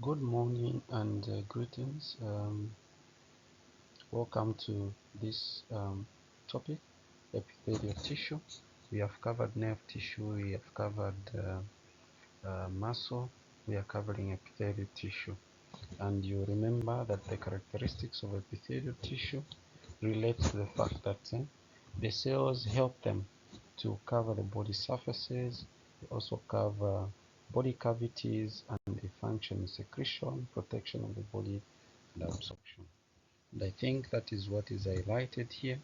Good morning and greetings. Welcome to this topic, epithelial tissue. We have covered nerve tissue, we have covered muscle, we are covering epithelial tissue. And you remember that the characteristics of epithelial tissue relates to the fact that the cells help them to cover the body surfaces. They also cover body cavities, and they function in secretion, protection of the body, and absorption. And I think that is what is highlighted here,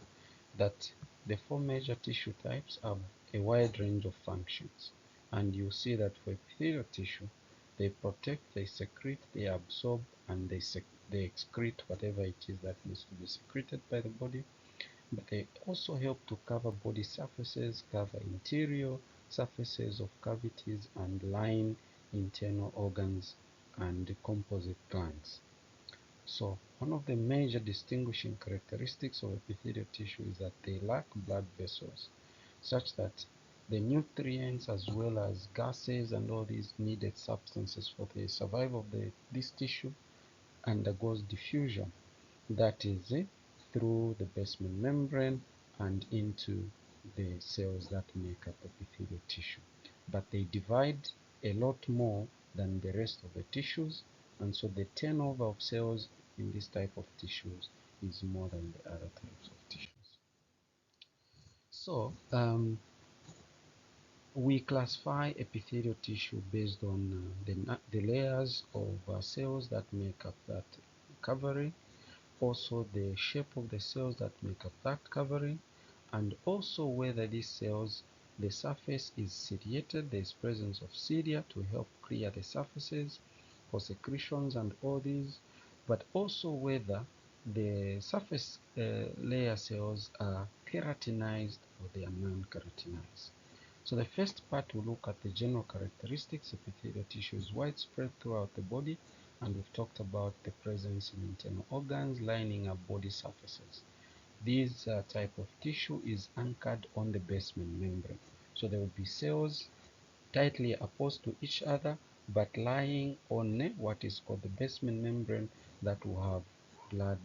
that the four major tissue types have a wide range of functions. And you see that for epithelial tissue, they protect, they secrete, they absorb, and they excrete whatever it is that needs to be secreted by the body. But they also help to cover body surfaces, cover interior surfaces of cavities, and line internal organs and composite glands. So one of the major distinguishing characteristics of epithelial tissue is that they lack blood vessels, such that the nutrients as well as gases and all these needed substances for the survival of this tissue undergoes diffusion, that is through the basement membrane and into the cells that make up epithelial tissue. But they divide a lot more than the rest of the tissues, and so the turnover of cells in this type of tissues is more than the other types of tissues. So we classify epithelial tissue based on the layers of cells that make up that covering, also the shape of the cells that make up that covering, and also whether these cells, the surface is ciliated, there is presence of cilia to help clear the surfaces for secretions and all these, but also whether the surface layer cells are keratinized or they are non-keratinized. So the first part, we look at the general characteristics. Epithelial tissue is widespread throughout the body, and we've talked about the presence in internal organs lining up body surfaces. This type of tissue is anchored on the basement membrane. So there will be cells tightly opposed to each other, but lying on what is called the basement membrane that will have blood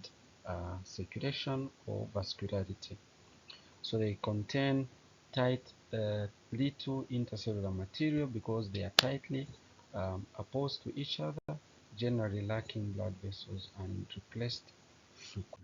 circulation or vascularity. So they contain tight little intercellular material because they are tightly opposed to each other, generally lacking blood vessels and replaced frequently.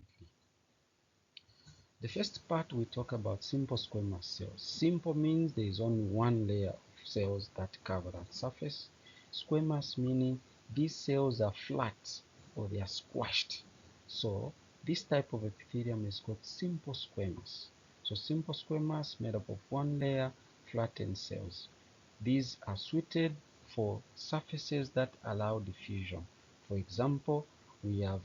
The first part, we talk about simple squamous cells. Simple means there is only one layer of cells that cover that surface. Squamous meaning these cells are flat or they are squashed. So this type of epithelium is called simple squamous. So simple squamous made up of one layer, flattened cells. These are suited for surfaces that allow diffusion. For example, we have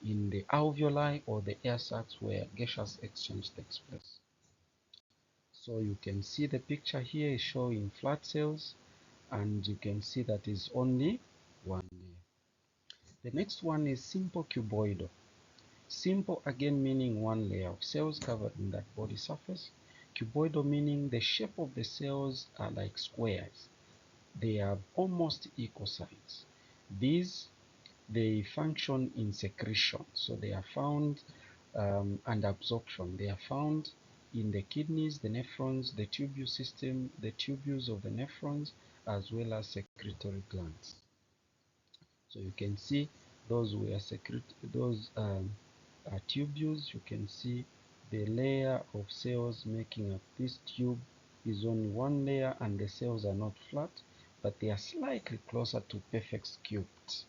in the alveoli or the air sacs where gaseous exchange takes place. So you can see the picture here is showing flat cells, and you can see that is only one layer. The next one is simple cuboidal. Simple again meaning one layer of cells covered in that body surface. Cuboidal meaning the shape of the cells are like squares. They have almost equal sides. These, they function in secretion, so they are found and absorption. They are found in the kidneys, the nephrons, the tubule system, the tubules of the nephrons, as well as secretory glands. So you can see those were tubules. You can see the layer of cells making up this tube is only one layer, and the cells are not flat, but they are slightly closer to perfect cubed.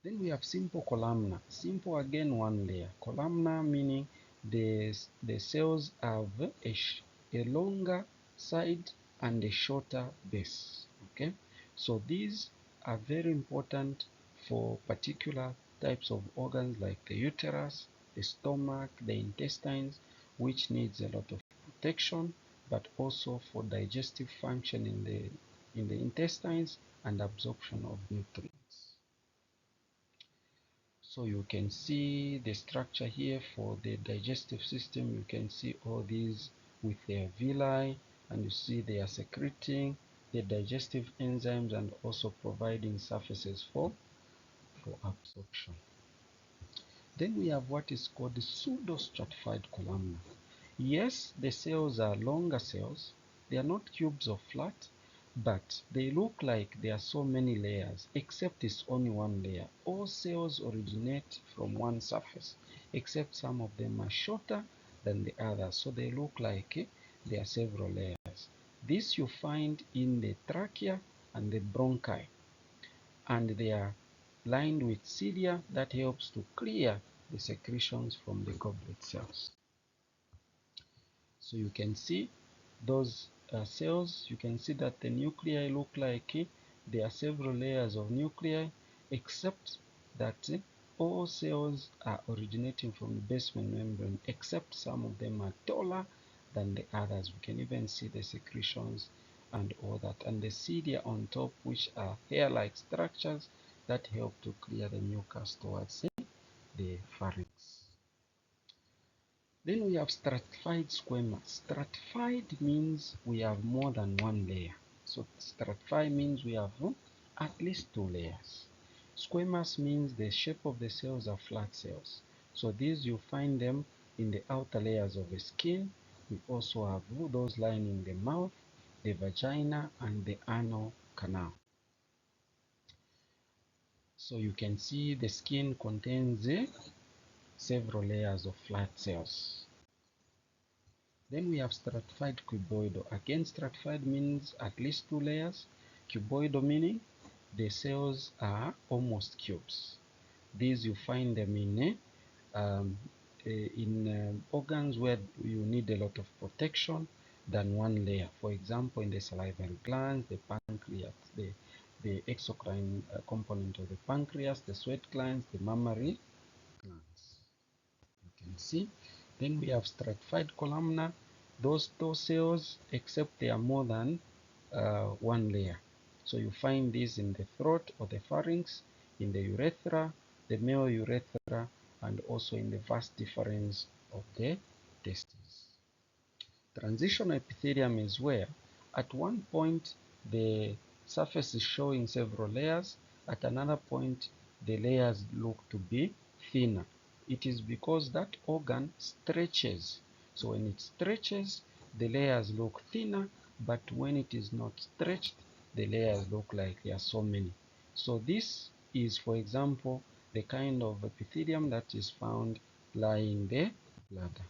Then we have simple columnar. Simple again one layer. Columnar meaning the cells have a longer side and a shorter base. Okay, so these are very important for particular types of organs like the uterus, the stomach, the intestines, which needs a lot of protection, but also for digestive function in the intestines and absorption of nutrients. So you can see the structure here for the digestive system. You can see all these with their villi, and you see they are secreting the digestive enzymes and also providing surfaces for absorption. Then we have what is called the pseudo-stratified columna. Yes, the cells are longer cells. They are not cubes or flat, but they look like there are so many layers, except it's only one layer. All cells originate from one surface, except some of them are shorter than the others, so they look like there are several layers. This you find in the trachea and the bronchi, and they are lined with cilia that helps to clear the secretions from the goblet cells. So you can see those cells. You can see that the nuclei look like there are several layers of nuclei, except that all cells are originating from the basement membrane, except some of them are taller than the others. We can even see the secretions and all that, and the cilia on top, which are hair-like structures that help to clear the mucus towards the pharynx. Then we have stratified squamous. Stratified means we have more than one layer. So stratified means we have at least two layers. Squamous means the shape of the cells are flat cells. So these you find them in the outer layers of the skin. We also have those lining the mouth, the vagina, and the anal canal. So you can see the skin contains several layers of flat cells. Then we have stratified cuboidal. Again, stratified means at least two layers. Cuboidal meaning the cells are almost cubes. These you find them in organs where you need a lot of protection than one layer. For example, in the salivary glands, the pancreas, the exocrine component of the pancreas, the sweat glands, the mammary glands. You can see. Then we have stratified columnar. Those cells, except they are more than one layer. So you find these in the throat or the pharynx, in the urethra, the male urethra, and also in the vas deferens of the testes. Transitional epithelium is where at one point the surface is showing several layers, at another point the layers look to be thinner. It is because that organ stretches. So when it stretches, the layers look thinner, but when it is not stretched, the layers look like there are so many. So this is, for example, the kind of epithelium that is found lying the bladder.